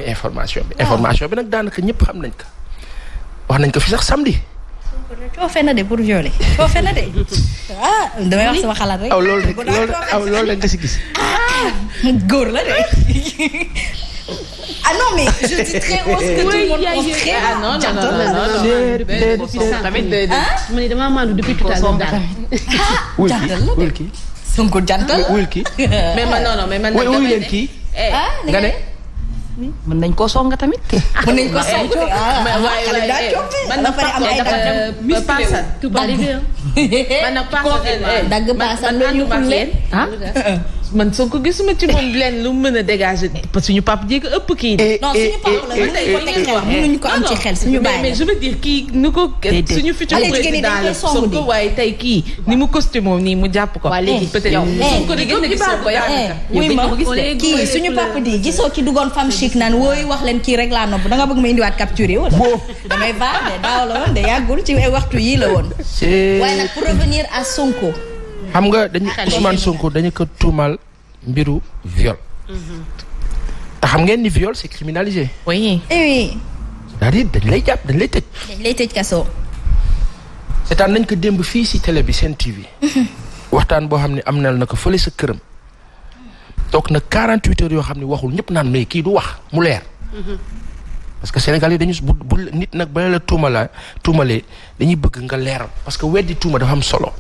information bi nag daanaka ñëpp xam nañ ko wax nañ ko fi sax samedi. coofe na de pour violer coofe na de damay wax sama xalaat rek. loolu rek nga si gis. góor la de. Ah non mais je dis très haut que tout le monde pense très bas. Non mu ne damaa maandu depuis tout à l'heure daal. wul kii Sonko jantal la. wul kii. mais man non mais man. wuy leen kii. nga ne. mën nañ koo song tamit. mën nañ ko song man nag paasal tout va arriver man nag paasal dagg paasal loolu yëpp leen man soo ko gisuma ci moom leen lu mën a dégager parce que suñu papa ji ko ëpp kii. non suñu papa la mënuñu ko am ci xel suñu bàyyi mais je veux dire kii nu ko suñu futur président la soo ko waaye tey kii ni mu costume nii mu jàpp ko. waa léegi peut-être ko di gën a gis ko wuy ma kii suñu papa di gisoo ci duggoon femme chic naan wooy wax leen kii rek laa nopp da nga bëgg ma indiwaat capture yi wala damay baax de daaw la woon de yàggul ci ay waxtu yii la woon. waaye nag pour revenir à Sonko. xam nga dañu Ousmane Sonko dañu ko tuumal mbiru viol. te xam ngeen ni viol c'est criminalisé. oui. c'est-à-dire dañ lay jàpp dañ lay tëj. dañ lay tëj kaso. seetaan nañ ko démb fii si télé bi Sen TV. waxtaan boo xam ne am na ko fële sa këram. toog na 48 heures yoo xam ne waxul ñëpp naan mais kii du wax mu leer. parce que Sénégal yi dañu bu nit nag ba la tuumalee dañuy bëgg nga leeral parce que weddi tuuma dafa am solo.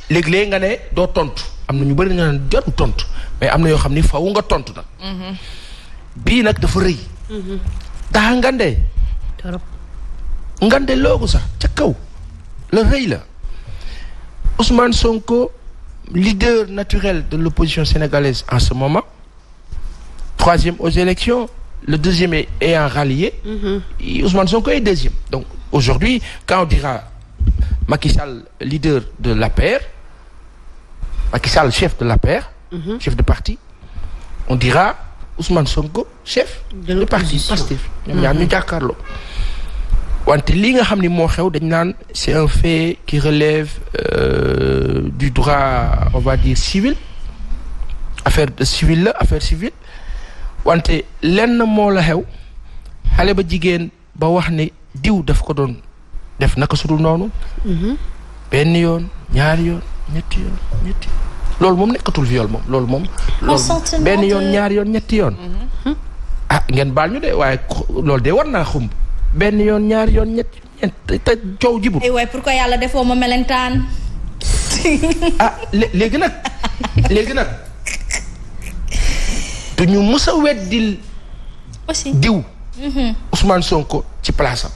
léegi nga ne doo tontu am na ñu bëri nga naan jot tontu mais am na yoo xam ni faw nga tontu nag. bii nag dafa rëy. daa ngande. ngande loogu sax ca kaw la rëy la Ousmane Sonko leader naturel de l'opposition sénégalaise en ce moment, 3e aux élections, le 2e ayant rallié, Ousmane Sonko est 2e. Donc aujourd'hui, quand on dira Macky Sall leader de l'APR, Macky Sall chef de l'APR, chef de parti, on dira Ousmane Sonko chef de parti Pastef. ñoom ñaar ñu jàkkaarloo. wante li nga xam ni moo xew dañ naan c'est un fait qui relève du droit on va dire civil, affaire civile la affaire civile wante lenn moo la xew xale ba jigéen ba wax ne diw daf ko doon def naka sudul noonu. benn yoon ñaari yoon ñetti yoon loolu moom nekkatul viol moom loolu moom. benn yoon ñaari yoon ñetti yoon. ah ngeen baal ñu de waaye loolu de war naa xumb. benn yoon ñaari yoon ñett te coow jibul. waaye pourquoi yàlla defoo ma melentaan. léegi nag du ñu mës a weddil. aussi diw. Ousmane Sonko ci place am.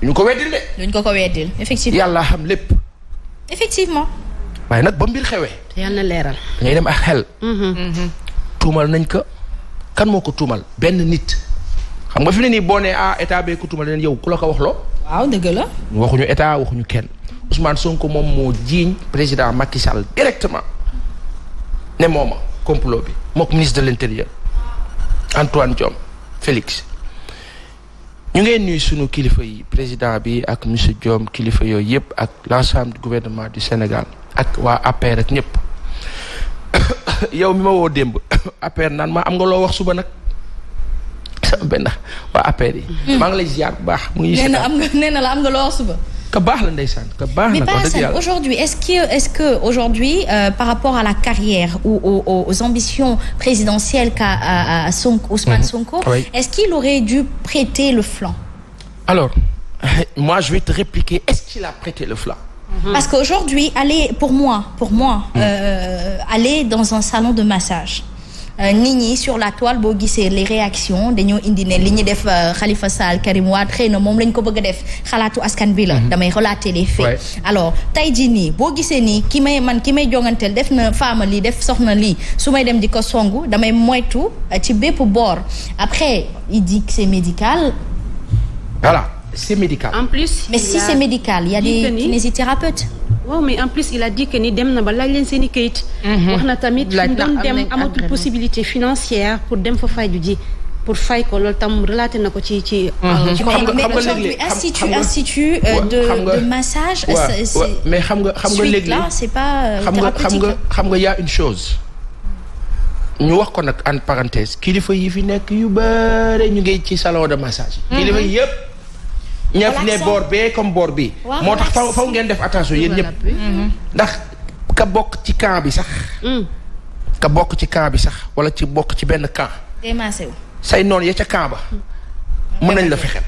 ñu ko weddil de. duñ ko weddil effectivement. yàlla xam lépp. effectivement. waaye nag ba mbir xewee. yàlla na leeral. da ngay dem ak xel. tuumal nañ ko kan moo ko tuumal benn nit. xam nga fi ne nii boo nee état bee ko tuumal leen yow ku la ko wax loo. waaw dëgg la. waxuñu état waxuñu kenn Ousmane Sonko moom moo jiiñ président Macky Sall directement ne mooma complot bi mook ministre de l'intérieur Antoine Diome Félix. ñu ngeen nuyu sunu kilifa yi président bi ak monsieur Diome kilifa yooyu yëpp ak l'ensemble du gouvernement du Sénégal ak waa APR ak ñëpp yow mi ma woo démb APR naan ma am nga loo wax suba nag. benn waa APR yi. maa ngi lay ziar bu baax. mu ngi nee na la am nga loo wax suba. ka baax la ndeysaan ka baax na ko dëgg yàlla. Aujourd'hui est-ce que aujourd'hui par rapport à la carrière ou aux ambitions présidentielles qu'a Sonko Ousmane Sonko. Est-ce qu'il aurait dû prêter le flanc? Alors moi je vais te répliquer, est-ce qu'il a prêté le flanc? Parce qu'aujourd'hui pour moi aller dans un salon de massage. nit ñi sur la toile boo gisee les réactions dañoo indi ne li ñu def Khalifa Sall Karim Wade xëy na moom lañ ko bëgg a def xalaatu askan bi la. damay relater les faits. alors tey jii nii boo gisee nii ki may jonganteel def na faama lii def soxna lii su may dem di ko songu damay moytu ci bépp boor après il dit que c'est médical. voilà c'est médical. en plus mais si c'est médical il y a des kinésithérapeutes. waaw mais en plus il a dit que ni dem na ba laaj leen seen i kayit. wax na tamit fi doon dem amatul possibilité financière pour dem fa fay ju ji pour fay ko loolu tam relaté na ko ci. mais aujourd'hui institut de massage. mais xam nga léegi là c'est pas thérapeutique. xam nga y a une chose ñu wax ko nag en parenthèse kilifa yi fi nekk yu bare ñu ngi ci salon de massage. kilifa yi yëpp. ñëpp ne boor bee comme boor bi. moo tax faw ngeen def attention yéen ñëpp. ndax ka bokk ci camp bi sax. ka bokk ci camp bi sax wala ci bokk ci benn camp. say noonu ya ca camp ba. mën nañ la fexeel.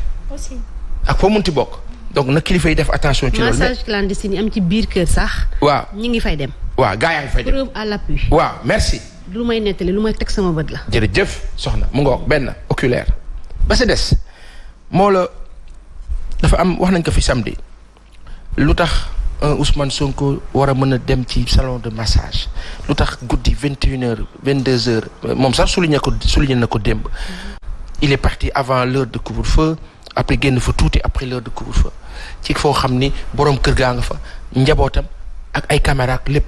ak foo munti bokk. donc na kilifa yi def attention. ci loolu massage clandestine yi am ci biir kër sax. waaw ñi ngi fay dem. waaw gaa yaa ngi fay dem preuve à l'appui. waaw merci. lu may nettali lu may teg sama bët la. jërëjëf soxna mu ngoog benn oculaire. ba sa des moo la dafa am wax nañ ko fi samedi lu tax Ousmane Sonko war a mën a dem ci salon de massage lu tax guddi 21h 22h moom sax souligné na ko démb. il est parti avant l'heure de couvre-feu après génn fa tuuti après l'heure de couvre-feu ci foo xam ni boroom kër gaa nga fa njabootam ak ay caméra ak lépp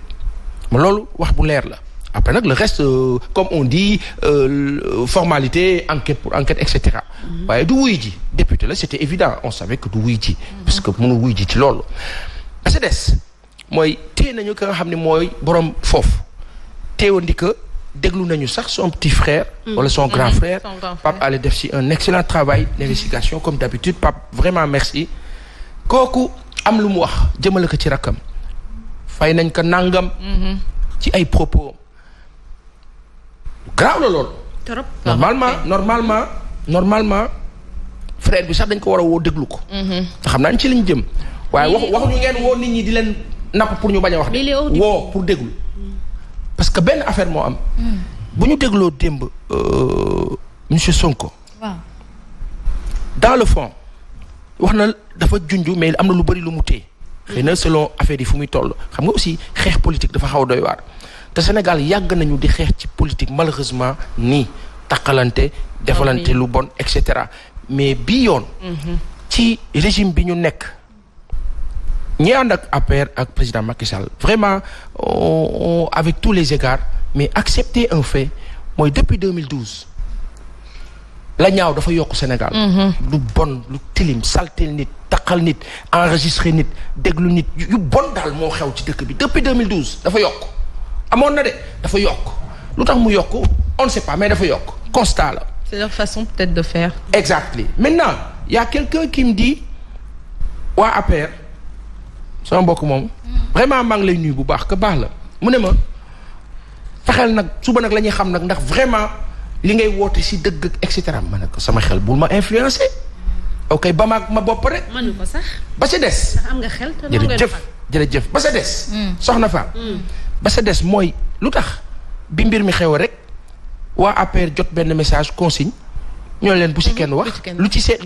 ma loolu wax bu leer la. après nag le reste comme on dit formalité enquête pour enquête et cetera. waaye du wuy ji député la c'était évident on savait que du wuy ji. parce que mënul wuy ji ci loolu. parce que des mooy téye nañu ka nga xam ne mooy borom foofu téewandi que déglu nañu sax son petit frère. wala son grand frère. Pape allait def si un excellent travail d'investigation comme d'habitude Pape vraiment merci. kooku am lu mu wax jëmale ko ci rakkam fay nañ ko nangam. ci ay propos. graaw la loolu. trop normalement frère bi sax dañ ko war a woo déglu ko. te xam naa ci liñ jëm. waaye waxuñu ngeen woo nit ñi di leen napp pour ñu bañ a wax de. woo pour déglu. parce que benn affaire moo am. bu ñu dégloo démb monsieur Sonko. waaw. dans le fond wax na dafa junj mais am na lu bari lu mu téye. xëy na selon affaire yi fu muy toll xam nga aussi xeex politique dafa xaw a doy waar. te Sénégal yàgg nañu di xeex ci politique malheureusement nii taqalante defalante lu bon et cetera mais bii yoon. ci régime bi ñu nekk ñi ànd ak APR ak président Macky Sall vraiment avec tous les égards mais accepter un fait mooy depuis 2012 la ñaaw dafa yokk Sénégal. lu bon lu tilim saltel nit taqal nit enregistré nit déglu nit yu bon daal moo xew ci dëkk bi depuis 2012 dafa yokk. amoon na de dafa yokk lu tax mu yokk on ne sait pas mais dafa yokk constat la. c'est leur façon peut-être de faire. exactement maintenant y a quelqu'un qui me dit waa APR sama mbokk moom. vraiment maa ngi lay nuyu bu baax que baax la mu ne ma fexeel nag suba nag la ñuy xam nag ndax vraiment li ngay woote si dëgg et cetera ma ne ko sama xel bul ma influencer. ok ba ma bopp rek. mënu ko sax. ba sa des. am nga xel te jërëjëf ba sa des. soxna Fall. ba sa des mooy lu tax bi mbir mi xew rek waa APR jot benn message consigne ñoo leen bu ci kenn wax lu ci seet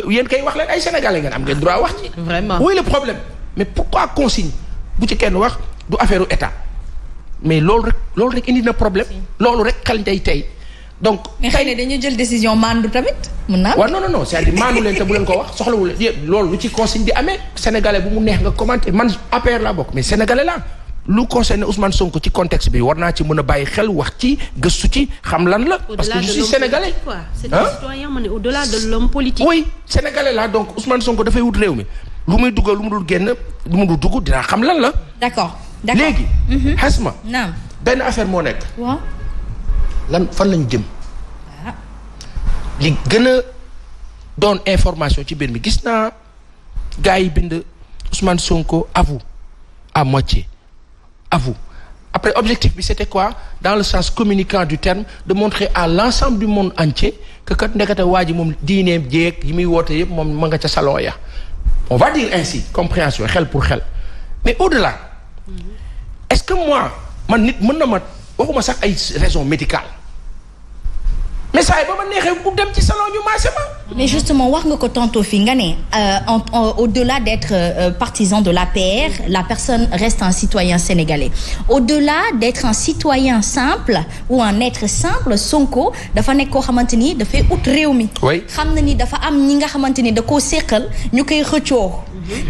yéen kay wax leen ay sénégalais ngeen am ngeen droit wax ci. vraiment oui le problème mais pourquoi consigne bu ci kenn wax du affaire u état mais loolu rek indi na problème loolu rek xel tey donc. mais xëy na dañu jël décision maandu tamit mën naa. waaw non c'est-à-dire maandu leen te bu leen ko wax soxlawul loolu lu ci consigne di amee sénégalais bu mu neex nga commenter man APR laa bokk mais sénégalais laa. lu concerne Ousmane Sonko ci contexte bi war naa ci mën a bàyyi xel wax ci gëstu ci xam lan la. parce que je suis sénégalais. c'est un citoyen ma ne au-delà de l'homme politique. oui sénégalais la donc Ousmane Sonko dafay wut réew mi lu muy dugal lu mu dul génn lu mu dul dugg dinaa xam lan la. d'accord léegi. xasma. naam benn affaire moo nekk. waaw. lan fan lañu jëm. li gën a doon information ci mbir mi gis naa gars yi bind Ousmane Sonko avoue à moitié. avoue après objectif bi c'était quoi dans le sens communicant du terme de montrer à l'ensemble du monde entier que kat ndekete waa ji moom diineem jéeg yi muy woote yëpp moom ma nga ca salon ya on va dire ainsi compréhension xel pour xel mais au-delà est-ce que moi man nit mën na ma waxuma sax ay raison médicale mais saa yi ba ma neexee bu dem ci salon ñu maase ma. mais justement wax nga ko tantôt fii nga ne au-delà d'être partisan de l'APR la personne reste un citoyen sénégalais au-delà d'être un citoyen simple ou un être simple Sonko dafa nekk koo xamante ni dafay ut réew mi. oui xam na ni dafa am ñi nga xamante ni da koo séqal ñu koy xëccoo.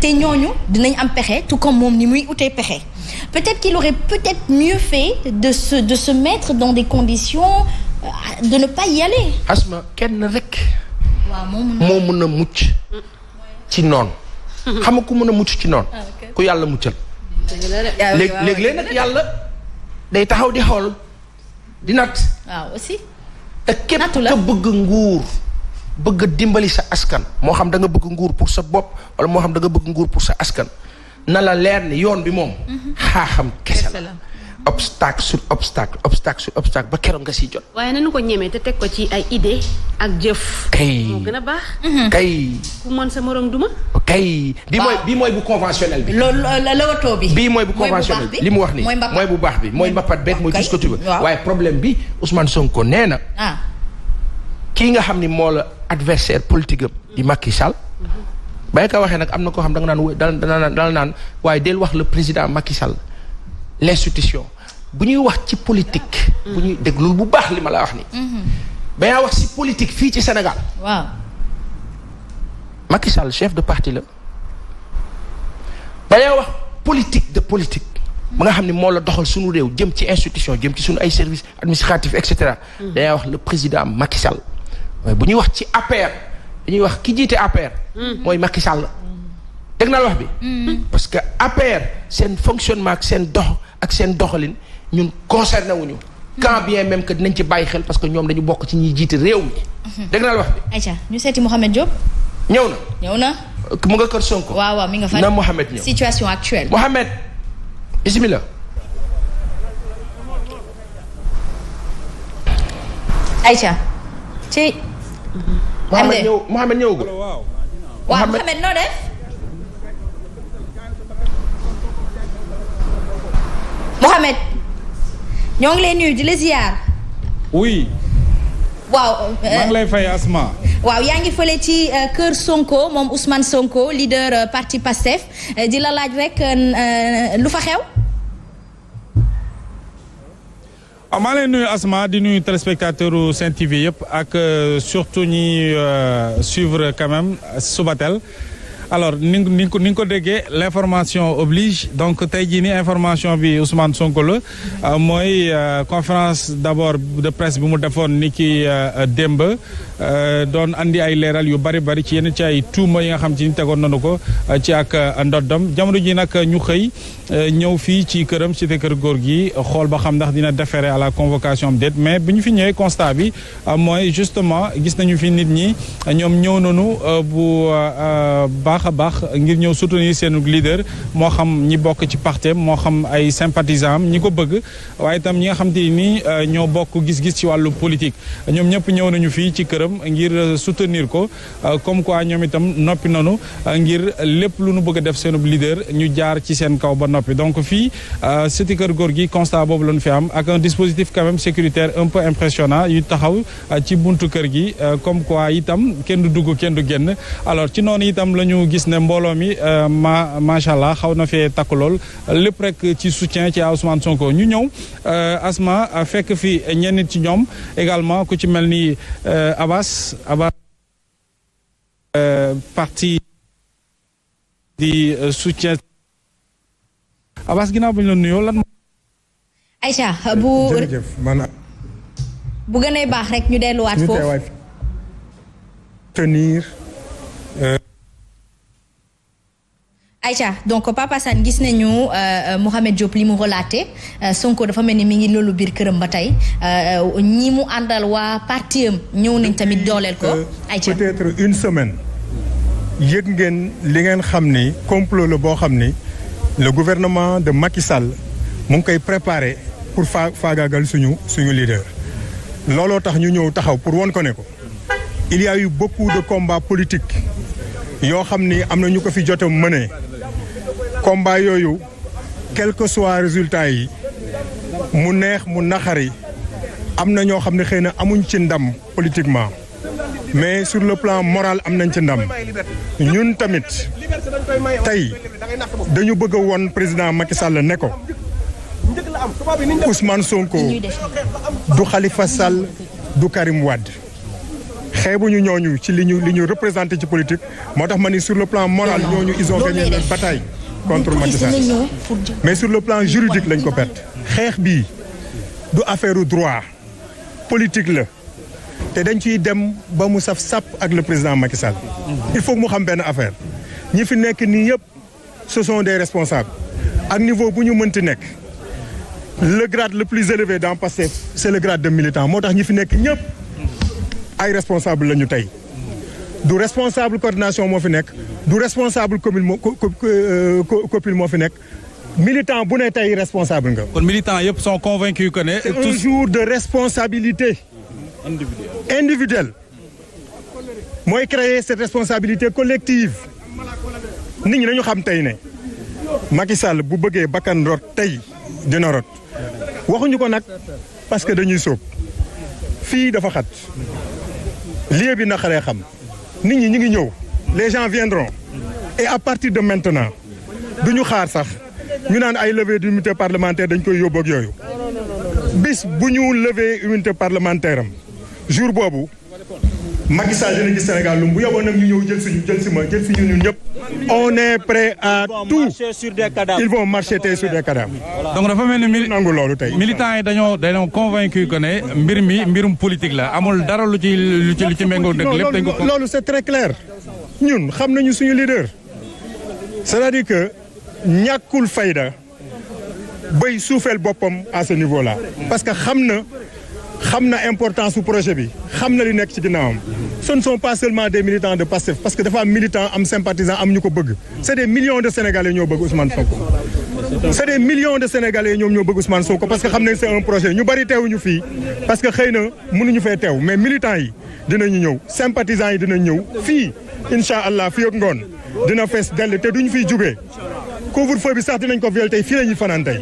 te ñooñu dinañ am pexe tout comme moom ni muy utee pexe. peut-être qu'il aurait peut-être mieux fait de se mettre dans des conditions de ne pas y aller. Asma kenn rek. waaw moo mën a mucc ci noonu. xam nga ku mën a mucc ci noonu. ku yàlla muccal. léeg-léeg nag yàlla day taxaw di xool di natt. waaw aussi. te képp ka bëgg nguur bëgg dimbali sa askan moo xam da nga bëgg nguur pour sa bopp wala moo xam da nga bëgg nguur pour sa askan na la leer ni yoon bi moom. xaaxam kese la. obstacle sur obstacle ba keroog nga siy jot. waaye nañu ko ñemee te teg ko ci ay idée ak jëf. kay moo gën a baax. kay. ku mën sa morom duma. kay bii mooy bu conventionnel bi. loolu la bi. bii mooy bu conventionnel bi li mu wax ni mooy bu baax bi mooy mbapat beeg mooy tout ce que tu veux. waaye problème bi Ousmane Sonko nee na. kii nga xam ni moo la adversaire politique am di Macky Sall. ba nga ko waxee nag am na koo xam da nga naan dal naan waaye del wax le président Macky Sall l'institution bu ñuy wax ci politique. bu ñuy déglul bu baax li ma la wax ni ba yaa wax si politique fii ci Sénégal. waaw. Macky Sall chef de parti la. ba yaa wax politique de politique. ba nga xam ne moo la doxal suñu réew jëm ci institution jëm ci suñu ay services administratifs et cetera. dañuy wax le président Macky Sall. waaye bu ñuy wax ci APR dañuy wax ki jiite APR. mooy Macky Sall. dégg naa wax bi. parce que APR seen fonctionnement ak seen doxalin ñun concerné wuñu. quand bien même que dinañ ci bàyyi xel parce que ñoom dañu bokk ci ñiy jiite réew mi. dégg naa wax bi. ayca ñu seeti Mouhamed Diop. ñëw na. mu nga kër Sonko. waaw mi nga fa. na Mouhamed ñëw situation actuelle. Mouhamed bismillah. ayca. ci. Mouhamed ñëwagul. waaw Mouhamed noo def. Mouhamed ñoo ngi lay nuyu di la ziar. oui. waaw. maa ngi lay fay Asma. waaw yaa ngi fële ci kër Sonko moom Ousmane Sonko leader parti Pastef di la laaj rek lu fa xew. waaw maa ngi lay nuyu Asma di nuyu téléspectateur u Sen TV yëpp ak surtout ñi suivre quand même Subatel. alors ni nga ko déggee l'information oblige donc tey jii ni information bi Ousmane Sonko la mooy conférence d'abord de presse bi mu defoon ni ki démb doon andi ay leeral yu bari ci yenn ci ay tuuma yi nga xam ci ni tegoon nañu ko ci ak ndoddam jamono ji nag ñu xëy ñëw fii ci këram cité kër góor gi xool ba xam ndax dina déférer à la convocation am déet mais bi ñu fi ñëwee constat bi mooy justement gis nañu fi nit ñi ñoom ñëw nañu bu baax a baax ngir ñëw soutenir seen leader moo xam ñi bokk ci parti moo xam ay sympathisants am ñi ko bëgg waaye itam ñi nga xam te ni ñoo bokk gis-gis ci wàllu politique ñoom ñëpp ñëw nañu fii ci këram ngir soutenir ko comme quoi ñoom itam noppi nanu ngir lépp lu nu bëgg a def seen leader ñu jaar ci seen kaw ba noppi donc fii cité kër góor gi constat boobu lañu fi am ak un dispositif quand même sécuritaire un peu impressionnant yu taxaw ci buntu kër gi comme quoi itam kenn du dugg kenn du génn alors ci noonu itam la ñu gis ne mbooloo mi macha allah xaw na fee takk lool lépp rek ci soutien ci Ousmane Sonko ñu ñëw Asma fekk fi ñenn ci ñoom également ku ci mel ni Abbas parti di soutien Abbas ginnaaw bu ñu la nuyoo lan. Aïcha jërëjëf bu gënee baax rek ñu delluwaat foofu. tenir. Aïcha donc Papa Sane gis nañu Mouhamed Diop li mu relaté Sonko dafa mel ni mi ngi loolu biir këram ba tey ñi mu àndal waa parti am ñëw nañ tamit dooleel ko. Aïcha peut-être une semaine yëg ngeen li ngeen xam ni complot la boo xam ni le gouvernement de Macky Sall mu ngi koy préparer pour faagaagal suñu leader. looloo tax ñu ñëw taxaw pour won ko ne ko il y a eu beaucoup de combats politiques yoo xam ni am na ñu ko fi jot a mëne combat yooyu quel que soit résultat yi mu neex mu naxari am na ñoo xam ne xëy na amuñ ci ndam politiquement mais sur le plan moral am nañ ci ndam ñun tamit tey dañu bëgg a won président Macky Sall ne ko Ousmane Sonko du Khalifa Sall du Karim Wade xeebuñu ñooñu ci li ñu représenté ci politique moo tax ma ni sur le plan moral ñooñu ils ont gagné la bataille contre Macky Sall mais sur le plan juridique lañ ko perte xeex bii du affaire droit politique la te dañ ciy dem ba mu saf sàpp ak le président Macky Sall il faut mu xam benn affaire ñi fi nekk nii yëpp ce sont des responsables ak niveau bu ñu mënti nekk le grade le plus élevé dans Pastef c'est le grade de militant moo tax ñi fi nekk ñëpp ay responsable la ñu tey du responsable coordination moo fi nekk du responsable commune copil moo fi nekk militant bu ne tey responsable nga. kon militants yëpp sont convaincus que ne. c'est un jour de responsabilité individuelle mooy créer cette responsabilité collective nit ñi nañu xam tey ne Macky Sall bu bëggee bakkan rot tey dina rot waxuñu ko nag parce que dañuy sóob fii dafa xat lieu bi naqaree xam nit ñi ñu ngi ñëw les gens viendront et à partir de maintenant duñu xaar sax ñu naan ay levée d'immunité parlementaire dañ koy yóbbu ak yooyu bis bu ñu levée immunité parlementaire am jour boobu Macky Sall dina gis Sénégal lu bu yóbboo nag ñu ñëw jël si ñun ñëpp on est prêt à tout ils vont marcher tey sur des cadavres. donc dafa mel ni nangu loolu tey. militants yi dañoo convaincu que ne mbirum politique la amul dara lu ci méngoo dëgg lépp dañ ko. loolu c'est très clair ñun xam nañu suñu leader c'est-à-dire que ñàkkul fayda bay suufeel boppam à ce niveau-là parce que xam na importance su projet bi xam na li nekk ci ginnaawam ce ne sont pas seulement des militants de Pastef parce que dafa am militant am sympathisant am ñu ko bëgg c'est des millions de Sénégalais ñoo bëgg Ousmane Sonko c'est des millions de Sénégalais ñoom ñoo bëgg Ousmane Sonko parce que xam nañ c'est un projet ñu bari teewuñu fii parce que xëy na mënuñu fee teew mais militants yi dinañu ñëw sympathisants yi dinañ ñëw fii incha allah fii ak ngoon dina fees dell te duñu fiy jugee couvre-feu bi sax dinañ ko viol tey fii la ñuy fanaan tey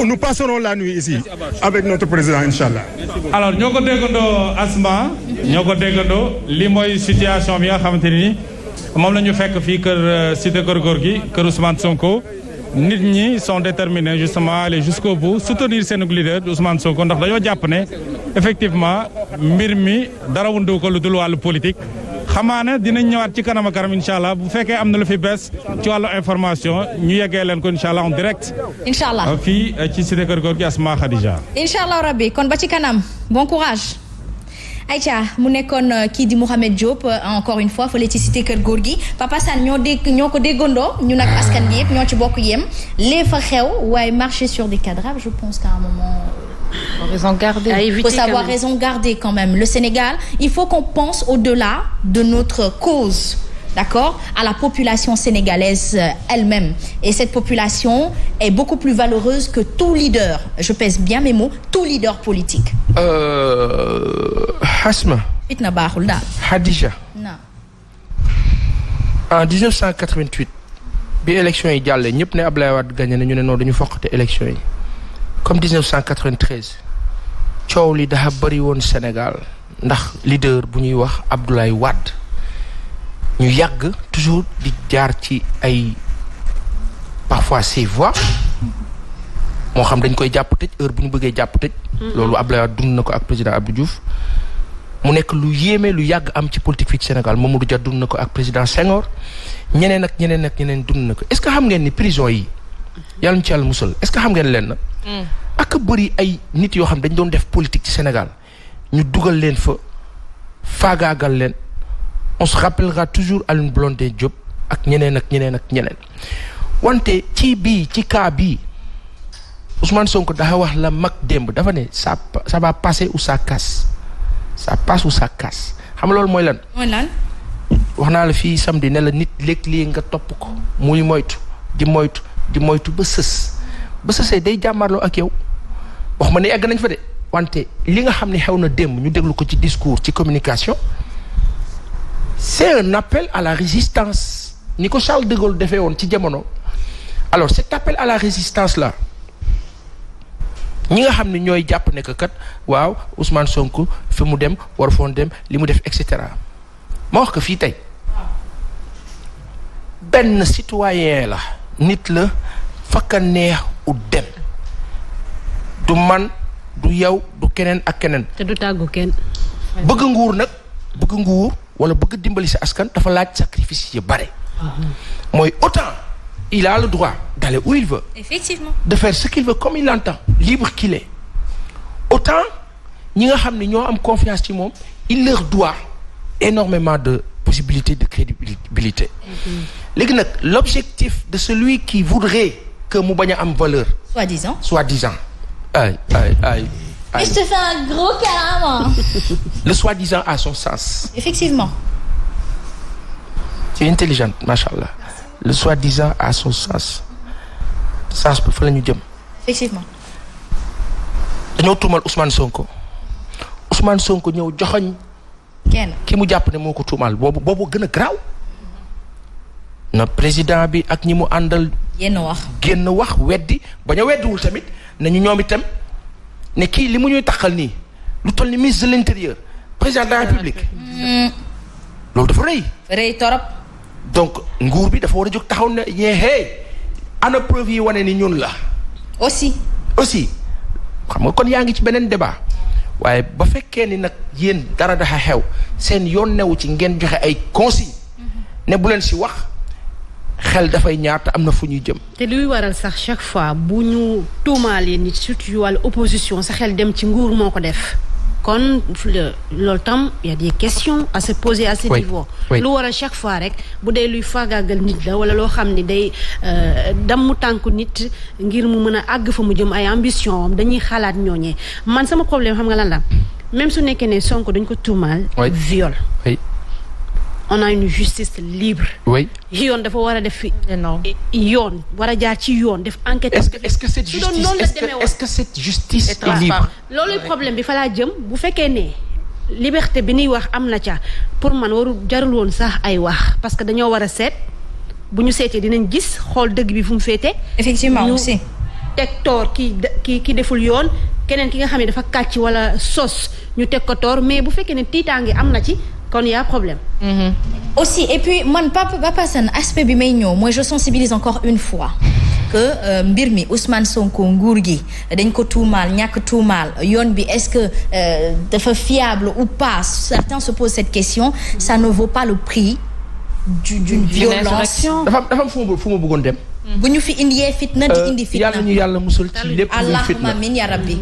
nous passerons la nuit ici avec notre président incha allah. alors ñoo ko déggandoo Asma ñoo ko déggandoo li mooy situation bi nga xamante ni moom la ñu fekk fii kër cité Keur Gorgui kër Ousmane Sonko nit ñi sont déterminés justement aller jusqu'au bout soutenir seen leader Ousmane Sonko ndax dañoo jàpp ne effectivement mbir mi dara wundu ko lu dul wàllu politique. xamaa ne dinañ ñëwaat ci kanam a kanam incha allah bu fekkee am na lu fi bees ci wàllu information ñu yeggee leen ko incha allah en direct. incha allah fii ci cité Keur Gorgui Asma Khadija. incha allah rabbi kon ba ci kanam bon courage. Aïcha mu nekkoon kii di Mouhamed Diop encore une fois fële ci cité Keur Gorgui Papa Sane ñoo ko déggandoo ñu nag askan bi yëpp ñoo ci bokk yem lee fa xew waaye marcher sur des cadavres je pense qu'à un moment. Raison gardée. Il faut savoir raison garder quand même. Le Sénégal, il faut qu'on pense au-delà de notre cause, d'accord, à la population sénégalaise elle-même. Et cette population est beaucoup plus valeureuse que tout leader, je pèse bien mes mots, tout leader politique. Asma. Itna baaxul daal. Khadija. Non. En 1988 bi élection yi jàllee ñëpp ne Ablaye Wade gagné na ñu ne non dañu foqate élection yi. comme 1993 coow li dafa bëri woon Sénégal ndax leader bu ñuy wax Abdoulaye Wade ñu yàgg toujours di jaar ci ay parfois ses voix moo xam dañ koy jàpp tëj heure bu ñu bëggee jàpp tëj. loolu Abdoulaye Wade dund na ko ak président Abdou Diouf. mu nekk lu yéeme lu yàgg am ci politique fii ci Sénégal Mamadou Dia dund na ko ak président Senghor ñeneen ak ñeneen dund na ko est-ce que xam ngeen ni prison yi. yàlla ñu ci yàlla musal est-ce que xam ngeen leen na ak bëri ay nit yoo xam dañ doon def politique ci Sénégal ñu dugal leen fa faagaagal leen on se rappellera toujours Alioune Blondin Diop ak ñeneen wante ci cas bii Ousmane Sonko dafa wax la mag démb dafa ne ça va passer ou ça casse ça passe ou ça casse xam nga loolu mooy lan. wax naa la fii samedi ne la nit léeg-léeg nga topp ko muy moytu ba sësee day jàmmarloo ak yow wax ma ne egg nañ fa de wante li nga xam ne xew na démb ñu déglu ko ci discours ci communication c'est un appel à la résistance ni ko Charles de Gaulle defee woon ci jamono alors cet appel à la résistance là ñi nga xam ne ñooy jàpp ne que kat waaw Ousmane Sonko fi mu dem war foon dem li mu def et cetera ma wax ko fii tey benn citoyen la nit la fakka neex u dem du man du yow du keneen ak keneen. te du tàggu kenn. bëgg nguur wala bëgg dimbali sa askan dafa laaj sacrifice yu bare. mooy autant il a le droit d'aller où il veut. Effectivement. De faire ce qu'il veut comme il l'entend libre qu'il est. Autant ñi nga xam ne ñoo am confiance ci moom il leur doit énormément de possibilités de crédibilité. léegi nag l'objectif de celui qui voudrait que mu bañ a am valeur. Soi-disant. Aïe. Mais je te fais un gros câlin. Le soi-disant a son sens. Effectivement. Tu es intelligente, machallah. Le soi-disant a son sens. Sens bi fa la ñu jëm. Effectivement. dañoo tuumal Ousmane Sonko. Ousmane Sonko ñëw joxoñ ki mu jàpp ne moo ko tuumal boobu gën a garaaw. na président bi ak ñi mu àndal. génn wax weddi bañ a weddiwul tamit nañu ñoom itam ne kii li mu ñuy taxal nii lu toll ni ministre de l'intérieur président de la république. loolu dafa rëy torop. donc nguur bi dafa war a jóg taxaw ne hey ana preuve yi wane ni ñun la. aussi xam nga kon yaa ngi ci beneen débat waaye ba fekkee ni nag yéen dara dafa xew seen yoon newu ci ngeen joxe ay consignes ne bu leen si wax xel dafay ñaar te am na fu ñuy jëm. te luy waral sax chaque fois bu ñu tuumaalee nit surtout yu wàllu opposition sa xel dem ci nguur moo ko def kon loolu tam y a des questions à se poser à ce niveau. lu waral chaque fois rek bu dee luy faagaagal nit la wala loo xam ni day damm tànku nit ngir mu mën a àgg fa mu jëm ay ambition am dañuy xalaat ñooñee man sama problème xam nga lan la même su nekkee ne Sonko dañ ko tuumaal. viol. on a une justice libre. yoon dafa war a def yoon war a jaar ci yoon def enquête. est-ce que cette justice est libre. loolu problème bi fa laa jëm bu fekkee ne liberté bi ñuy wax am na ca pour man waru jarul woon sax ay wax parce que dañoo war a seet bu ñu seetee dinañ gis xool dëgg bi fu mu féete. effectivement aussi teg toor ki deful yoon keneen ki nga xam ne dafa kàcc wala sos ñu teg ko toor mais bu fekkee ne tiitaange am na ci. kon y a problème. Aussi et puis man Papa Sane aspect bi may ñëw mooy je sensibilise encore une fois que mbir mi Ousmane Sonko nguur gi dañ ko tuumaal ñàkk tuumaal yoon bi est-ce que dafa fiable ou pas certains se posent cette question ça ne vaut pas le prix d'une violence. dafa am fu ma bëggoon dem. bu ñu fi indiyee fitna di indi fitna. yàlla ñu yàlla musal ci lépp. allahumma amin ya rabbi.